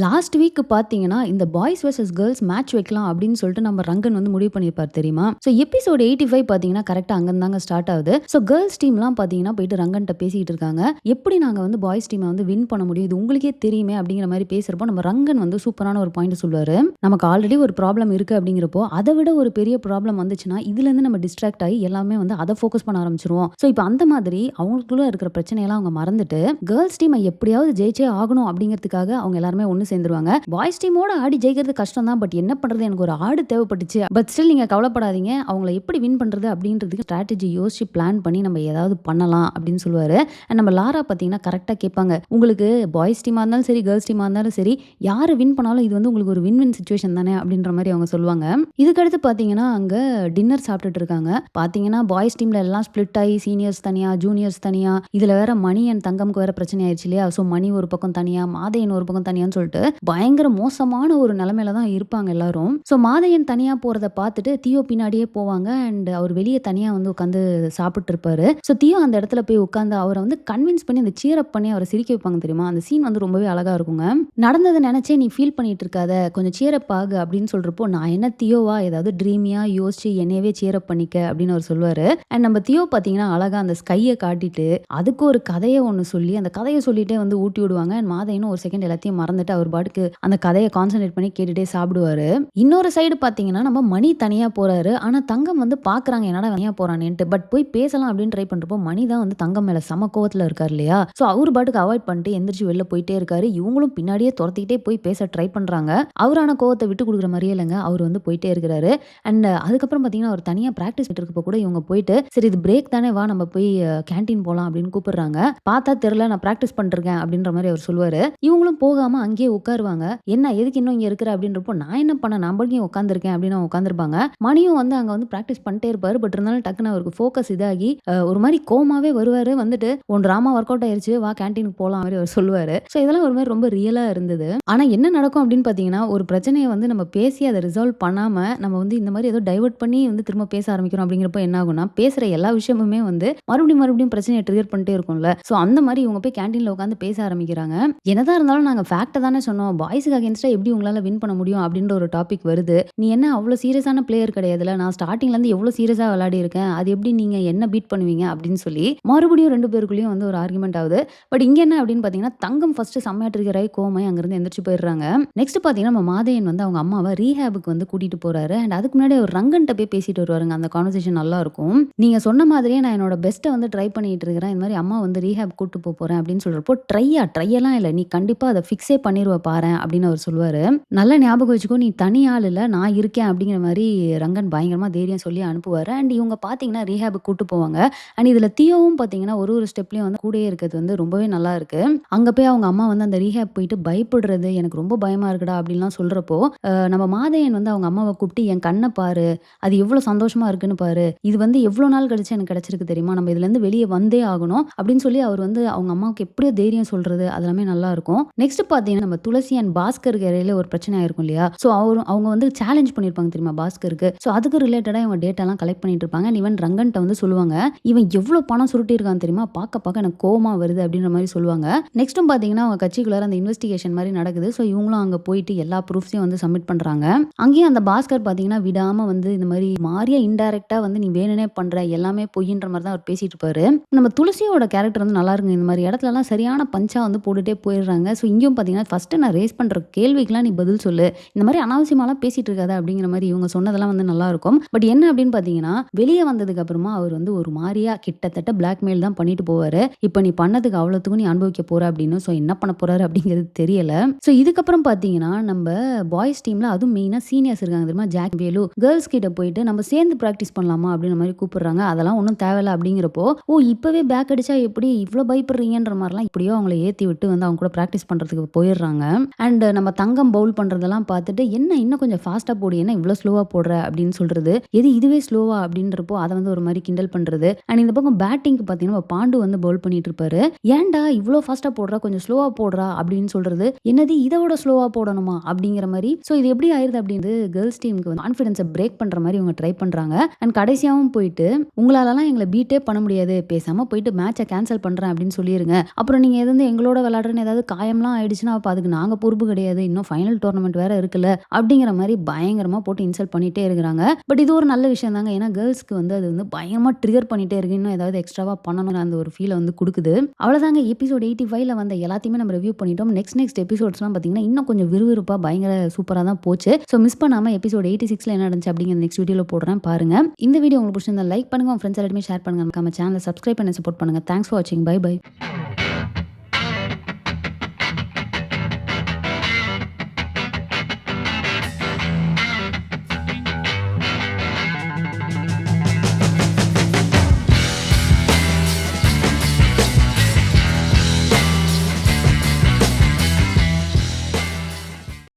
Last week பார்த்தீங்கன்னா, இந்த boys versus girls match வைக்கலாம் அப்படின்னு சொல்லிட்டு நம்ம ரங்கன் வந்து முடிவு பண்ணியிருப்பார் தெரியுமா? ஸோ எபிசோட் 85 பார்த்தீங்கன்னா, கரெக்ட்டா அங்கருந்தாங்க ஸ்டார்ட் ஆகுது. ஸோ கேர்ள்ஸ் டீம்லாம் பார்த்தீங்கன்னா, போயிட்டு ரங்கன்ட்ட பேசிக்கிட்டு இருக்காங்க. எப்படி நாங்க வந்து பாய்ஸ் டீம வந்து வின் பண்ண முடியும்? இது உங்களுக்கே தெரியுமே அப்படிங்கிற மாரி பேசுறப்போ, நம்ம ரங்கன் வந்து சூப்பரான ஒரு பாயிண்ட் சொல்லுவாரு. நமக்கு ஆல்ரெடி ஒரு ப்ராப்ளம் இருக்கு அப்படிங்கிறப்போ, அத விட ஒரு பெரிய ப்ராப்ளம் வந்துச்சுன்னா, இதுலேருந்து நம்ம டிஸ்ட்ராக்ட் ஆகி எல்லாமே வந்து அத ஃபோக்கஸ் பண்ண ஆரம்பிச்சுருவோம். ஸோ இப்ப அந்த மாதிரி அவங்களுக்குள்ள இருக்கிற பிரச்சனையெல்லாம் அவங்க மறந்துட்டு, கேர்ள்ஸ் டீம எப்படியாவது ஜெயிச்சே ஆகணும் அப்படிங்கிறதுக்காக அவங்க எல்லாருமே ஒண்ணு சேர்ந்துருவாங்க. பாய்ஸ் டீமோட ஆடி ஜெயிக்கிறது கஷ்டம் தான். பட் என்ன பண்றது? எனக்கு ஒரு ஆடு தேவைப்பட்டுச்சு. பட் ஸ்டில் நீங்க கவலைப்படாதீங்க. அவங்கள எப்படி வின் பண்றது அப்படின்றதுக்கு ஸ்ட்ராட்டஜி யோசிச்சு பிளான் பண்ணி நம்ம ஏதாவது பண்ணலாம் அப்படின்னு சொல்லுவாரு. அண்ட் நம்ம லாரா பார்த்தீங்கன்னா கரெக்ட்டா கேட்பாங்க. உங்களுக்கு பாய்ஸ் டீமா இருந்தாலும் சரி, கேர்ள்ஸ் டீமா இருந்தாலும் சரி, யாரு வின் பண்ணாலும் இது வந்து உங்களுக்கு ஒரு வின் வின் சிச்சுவேஷன் தானே அப்படின்ற மாரி அவங்க சொல்லுவாங்க. இதுக்கடுத்து பார்த்தீங்கன்னா, அங்க டின்னர் சாப்பிட்டுட்டு இருக்காங்க. பார்த்தீங்கன்னா பாய்ஸ் டீம்ல எல்லாம் ஸ்ப்ளிட் ஆகி சீனியர்ஸ் தனியா, ஜூனியர்ஸ் தனியா, இதுல வேற மணி அண்ட் தங்கம்க்கு வேற பிரச்சனை ஆயிடுச்சு இல்லையா? ஸோ மணி ஒரு பக்கம் தனியா, மாதையன் ஒரு பக்கம் தனியான்னு சொல்லிட்டு பயங்கர மோசமான ஒரு நிலைமையில தான் இருப்பாங்க எல்லாரும். ஸோ மாதையன் தனியா போறத பார்த்துட்டு தியோ பின்னாடியே போவாங்க. அண்ட் அவர் வெளியே தனியா வந்து உட்காந்து சாப்பிட்டு இருப்பாரு. ஸோ தியோ அந்த இடத்துல போய் உட்காந்து அவரை வந்து கன்வின்ஸ் பண்ணி அந்த சீர் அப் பண்ணி அவரை சிரிக்க வைப்பாங்க தெரியுமா? அந்த சீன் வந்து ரொம்பவே அழகா இருக்குங்க. நடந்ததை நினைச்சே நீ ஃபீல் பண்ணிட்டு இருக்காத, கொஞ்சம் சீர் அப் ஆகு அப்படின்னு சொல்றப்போ, நான் என்ன தியோவா ஏதாவது ட்ரீமியா யோசிச்சு என்னையவே சீர் அப் பண்ணிக்க அப்படின்னு அவர் சொல்லுவாரு. அண்ட் நம்ம தியோ பார்த்தீங்கன்னா அழகா அந்த ஸ்கையை காட்டிட்டு அதுக்கு ஒரு கதையை ஒன்று சொல்லி அந்த கதையை சொல்லிட்டே வந்து ஊட்டி விடுவாங்க. அண்ட் மாதையனும் ஒரு செகண்ட் எல்லாத்தையும் மறந்துட்டு அவர் பாட்டுக்கு அந்த கதையை கான்சென்ட்ரேட் பண்ணி கேட்டுட்டே சாப்பிடுவாரு. இன்னொரு சைடு பார்த்தீங்கன்னா நம்ம மணி தனியா போறாரு. ஆனா தங்கம் வந்து பாக்குறாங்க என்னடா தனியா போறானேன்ட்டு. பட் போய் பேசலாம் அப்படின்னு ட்ரை பண்றப்போ மணி தான் வந்து தங்கம் மேல சம கோவத்துல இருக்காரு இல்லையா? ஸோ அவர் பாட்டுக்கு அவாய்ட் பண்ணிட்டு எந்திரிச்சு வெளில போயிட்டே இருக்காரு. இவங்களும் பின்னாடியே துரத்திக்கிட்டே போய் பேச ட்ரை பண்றாங்க. அவரான கோவத்தை விட்டு கொடுக்குற மாதிரியே இல்லைங்க. அவர் வந்து போயிட்டே இருக்கிறாரு. அண்ட் அதுக்கப்புறம் பார்த்தீங்கன்னா அவர் தனியா பிராக்டிஸ் இருக்கப்போ கூட இவங்க போயிட்டு சரி இது பிரேக் தானே வா நம்ம போய் கேன்டீன் போலாம் அப்படின்னு கூப்பிடுறாங்க. பார்த்தா தெரியல நான் பிராக்டிஸ் பண்ணிருக்கேன் அப்படின்ற மாதிரி அவர் சொல்லுவாரு. இவங்களும் போகாம அங்கேயே உட்காருவாங்க. என்ன எதுக்கு இன்னும் இங்க இருக்கிற அப்படின்றப்போ நான் என்ன பண்ண நான் பாட்டுக்கு உட்காந்துருக்கேன் அப்படின்னு உட்காந்துருப்பாங்க. மணியும் வந்து அங்க வந்து பிராக்டிஸ் பண்ணிட்டே இருப்பாரு. பட் இருந்தாலும் டக்குன்னு அவருக்கு ஃபோக்கஸ் இதாகி ஒரு மாதிரி கோமாவே வருவாரு. வந்துட்டு உன் டிராமா ஒர்க் அவுட் ஆயிருச்சு வா கேன்டீனுக்கு போலாம் மாதிரி அவர் சொல்லுவாரு. ஸோ இதெல்லாம் ஒரு மாதிரி ரொம்ப ரியலா இருந்தது. ஆனா என்ன நடக்கும் அப்படின்னு பாத்தீங்கன்னா ஒரு பிரச்சனையை வந்து நம்ம பேசி அதை ரிசால்வ் பண்ணாம நம்ம வந்து இந்த மாதிரி ஏதோ டைவர்ட் பண்ணி வந்து திரும்ப பேச ஆரம்பிக்கிறோம் அப்படிங்கிறப்ப என்ன ஆகும்னா பேசுற எல்லா விஷயமுமே வந்து மறுபடியும் பிரச்சனையை ட்ரிகர் பண்ணிட்டே இருக்கும்ல. ஸோ அந்த மாதிரி இவங்க போய் கேன்டீன்ல உட்காந்து பேச ஆரம்பிக்கிறாங்க. என்னதான் இருந்தாலும் நாங்க ஃபேக்ட்டை தானே சொன்னோம். பாய்ஸுக்கு அகேன்ஸ்டா எப்படி உங்களால வின் பண்ண முடியும் அப்படின்ற ஒரு டாபிக் வருது. நீ என்ன அவ்வளோ சீரியஸான பிளேயர் கிடையாதுல. நான் ஸ்டார்டிங்ல இருந்து எவ்வளோ சீரியஸா விளையாடி இருக்கேன். அது எப்படி நீங்க என்ன பீட் பண்ணுவீங்க அப்படின்னு சொல்லி மறுபடியும் 2 பேருக்குள்ளேயும் வந்து ஒரு ஆர்குமெண்ட் ஆகுது. பட் இங்க என்ன அப்படின்னு பாத்தீங்கன்னா தங்கம் ஃபர்ஸ்ட் செம்மையா ட்ரிகர் ஆகி கோவமாயி அங்கிருந்து எந்திரிச்சு போயிடுறாங்க. நெக்ஸ்ட் பாத்தீங்கன்னா நம்ம மாதையன் வந்து அவங்க அம்மாவை ரீஹேபுக்கு வந்து கூட்டிட்டு போறாரு. அண்ட் அதுக்கு முன்னாடி அவர் ரங்கன்ட்ட போய் பேசிட்டு வருவாருங்க. அந்த கான்வர்சேஷன் நல்லா இருக்கும். நீங்க சொன்ன மாதிரியே நான் என்னோட பெஸ்ட்டை வந்து ட்ரை பண்ணிட்டு இருக்கிறேன். இந்த மாதிரி அம்மா வந்து ரீஹேப் கூட்டு போறேன் அப்படின்னு சொல்றப்போ ட்ரையெல்லாம் இல்லை நீ கண்டிப்பா அதை ஃபிக்ஸே பண்ணிருவ பாரேன் அப்படின்னு அவர் சொல்லுவாரு. நல்ல ஞாபகம் வச்சுக்கோ நீ தனி ஆள் இல்ல நான் இருக்கேன் அப்படிங்கிற மாதிரி ரங்கன் பயங்கரமா தைரியம் சொல்லி அனுப்புவாரு. அண்ட் இவங்க பாத்தீங்கன்னா ரீஹேபுக்கு கூட்டு போவாங்க. அண்ட் இதுல தியோவும் பாத்தீங்கன்னா ஒரு ஸ்டெப்லயும் வந்து கூடயே இருக்கிறது வந்து ரொம்பவே நல்லா இருக்கு. அங்க போய் அவங்க அம்மா வந்து அந்த ரீஹேப் போயிட்டு பயப்படுறது எனக்கு ரொம்ப பயமா இருக்குடா அப்படின்லாம் சொல்றப்போ நம்ம மாதையன் வந்து அவங்க அம்மாவை கூப்பிட்டு என் கண்ணை பாரு அது எவ்வளவு சந்தோஷமா இருக்குன்னு பாரு இது வந்து எவ்வளவு நாள் கழிச்சு எனக்கு கிடைச்சிருக்கு தெரியுமா நம்ம இதுல இருந்து வெளியே வந்தே ஆகணும் அப்படின்னு சொல்லி அவர் வந்து அவங்க அம்மாவுக்கு எப்படியோ தைரியம் சொல்றது அதெல்லாமே நல்லா இருக்கும். நெக்ஸ்ட் பாத்தீங்கன்னா நம்ம துளசி அண்ட் பாஸ்கருக்கு இடையில ஒரு பிரச்சனை ஆயிருக்கும் இல்லையா? ஸோ அவங்க வந்து சேலஞ்ச் பண்ணிருப்பாங்க தெரியுமா பாஸ்கருக்கு. ஸோ அதுக்கு ரிலேட்டடா இவங்க டேட்டாலாம் கலெக்ட் பண்ணிட்டு இருப்பாங்க. ஈவன் ரங்கன்ட்ட வந்து சொல்லுவாங்க இவன் எவ்வளவு பணம் சுருட்டி இருக்கான்னு தெரியுமா பார்க்க எனக்கு கோவமா வருது அப்படின்ற மாதிரி சொல்லுவாங்க. நெக்ஸ்ட்டும் பாத்தீங்கன்னா அவங்க கட்சிக்குள்ளார அந்த இன்வெஸ்டிகேஷன் மாதிரி நடக்குது. ஸோ இவங்களும் அங்க போயிட்டு எல்லா ப்ரூஃப்ஸையும் வந்து சப்மிட் பண்றாங்க. அங்கேயும் அந்த பாஸ்கர் பாத்தீங்கன்னா விடாம வந்து இந்த மாதிரி மாறியா இன்டைரக்டா வந்து நீ வேணுனே பண்ற எல்லாமே பொய்ன்ற மாதிரி தான் அவர் பேசிட்டு இருப்பாரு. நம்ம துளசியோட கேரக்டர் வந்து நல்லா இருக்குங்க. இந்த மாதிரி இடத்துல எல்லாம் சரியான பஞ்சா வந்து போட்டுட்டே போயிடுறாங்க. ஸோ இங்கேயும் பாத்தீங்கன்னா ஃபர்ஸ்ட் நான் ரேஸ் பண்ற கேள்விக்கெல்லாம் நீ பதில் சொல்லு. இந்த மாதிரி அனாவசியமாலாம் பேசிட்டு இருக்காத அப்படிங்கிற மாதிரி இவங்க சொன்னதெல்லாம் வந்து நல்லா இருக்கும். பட் என்ன அப்படின்னு பாத்தீங்கன்னா வெளியே வந்ததுக்கு அப்புறமா அவர் வந்து ஒரு மாதிரியா கிட்டத்தட்ட பிளாக்மெயில் தான் பண்ணிட்டு போவாரு. இப்போ நீ பண்ணதுக்கு அவ்வளவுக்கும் நீ அனுபவிக்க போற அப்படின்னு. ஸோ என்ன பண்ண போறாரு அப்படிங்கிறது தெரியல. ஸோ இதுக்கப்புறம் பாத்தீங்கன்னா நம்ம பாய்ஸ் டீம்ல அதுவும் மெயினா சீனியர்ஸ் இருக்காங்க தெரியுமா ஜாக் வேலு கேர்ள்ஸ் கிட்ட போயிட்டு நம்ம சேர்ந்து பிராக்டிஸ் பண்ணலாமா அப்படின்ற மாதிரி கூப்பிடுறாங்க. அதெல்லாம் ஒன்றும் தேவையில்ல அப்படிங்கிறப்போ இப்பவே பேக் அடிச்சா எப்படி இவ்வளோ பயப்படுறீங்கன்ற மாதிரிலாம் இப்படியோ அவங்கள ஏத்தி விட்டு வந்து அவங்க கூட பிராக்டிஸ் பண்றதுக்கு போயிடுறாங்க. அண்ட் நம்ம தங்கம் பவுல் பண்றதெல்லாம் பார்த்துட்டு என்ன இன்னும் கொஞ்சம் ஃபாஸ்டா போடு என்ன இவ்வளோ ஸ்லோவா போடுற அப்படின்னு சொல்றது எது இதுவே ஸ்லோவா அப்படின்றப்போ அதை வந்து ஒரு மாதிரி கிண்டல் பண்றது. அண்ட் இந்த பக்கம் பேட்டிங்க்கு பார்த்தீங்கன்னா பாண்டு வந்து பவுல் பண்ணிட்டு இருப்பாரு. ஏன்டா இவ்வளோ ஃபாஸ்டா போடுறா கொஞ்சம் ஸ்லோவா போடுறா அப்படின்னு சொல்றது என்னது இதோட ஸ்லோவா போடணுமா அப்படிங்கிற மாதிரி. ஸோ இது எப்படி ஆயிருது அப்படின்னு கேர்ள்ஸ் டீமுக்கு வந்து கான்ஃபிடன்ஸை பிரேக் பண்ற மாதிரி இவங்க ட்ரை பண்றாங்க. அண்ட் கடைசியாவும் போயிட்டு உங்களாலலாம் எங்களை பீட்டே பண்ண முடியாது பேசாம போயிட்டு மேட்சை கேன்சல் பண்றேன் அப்படின்னு சொல்லிருங்க. அப்புறம் நீங்க எது எங்களோட விளையாடுறேன்னு ஏதாவது காயம்லாம் ஆயிடுச்சுன்னா அப்ப அதுக்கு அதுக்கு நாங்க பொறுப்பு கிடையாது. இன்னும் ஃபைனல் டோர்னமெண்ட் வேற இருக்குல்ல அப்படிங்கிற மாதிரி பயங்கரமா போட்டு இன்சல்ட் பண்ணிட்டே இருக்கிறாங்க. பட் இது ஒரு நல்ல விஷயம் தாங்க. ஏன்னா கேர்ள்ஸ்க்கு வந்து அது வந்து பயங்கரமா ட்ரிகர் பண்ணிட்டே இருக்கு. இன்னும் ஏதாவது எக்ஸ்ட்ராவா பண்ணணும் அந்த ஒரு ஃபீலை வந்து கொடுக்குது. அவ்வளவுதாங்க எபிசோட் 85ல வந்த எல்லாத்தையுமே நம்ம ரிவ்யூ பண்ணிட்டோம். நெக்ஸ்ட் எபிசோட்ஸ்லாம் பார்த்தீங்கன்னா இன்னும் கொஞ்சம் விறுவிறுப்பா பயங்கர சூப்பரா தான் போச்சு. ஸோ மிஸ் பண்ணாம எபிசோட் 86ல என்ன நடந்துச்சு அப்படிங்கிற நெக்ஸ்ட் வீடியோல போடுறேன் பாருங்க. இந்த வீடியோ உங்களுக்கு பிடிச்சிருந்தா லைக் பண்ணுங்க, உங்க ஃப்ரெண்ட்ஸ் எல்லாருமே ஷேர் பண்ணுங்க, நம்ம சேனலை சப்ஸ்கிரைப் பண்ணி சப்போர்ட் பண்ணுங்க. தேங்க்ஸ் ஃபார் வாட்சிங். Bye by.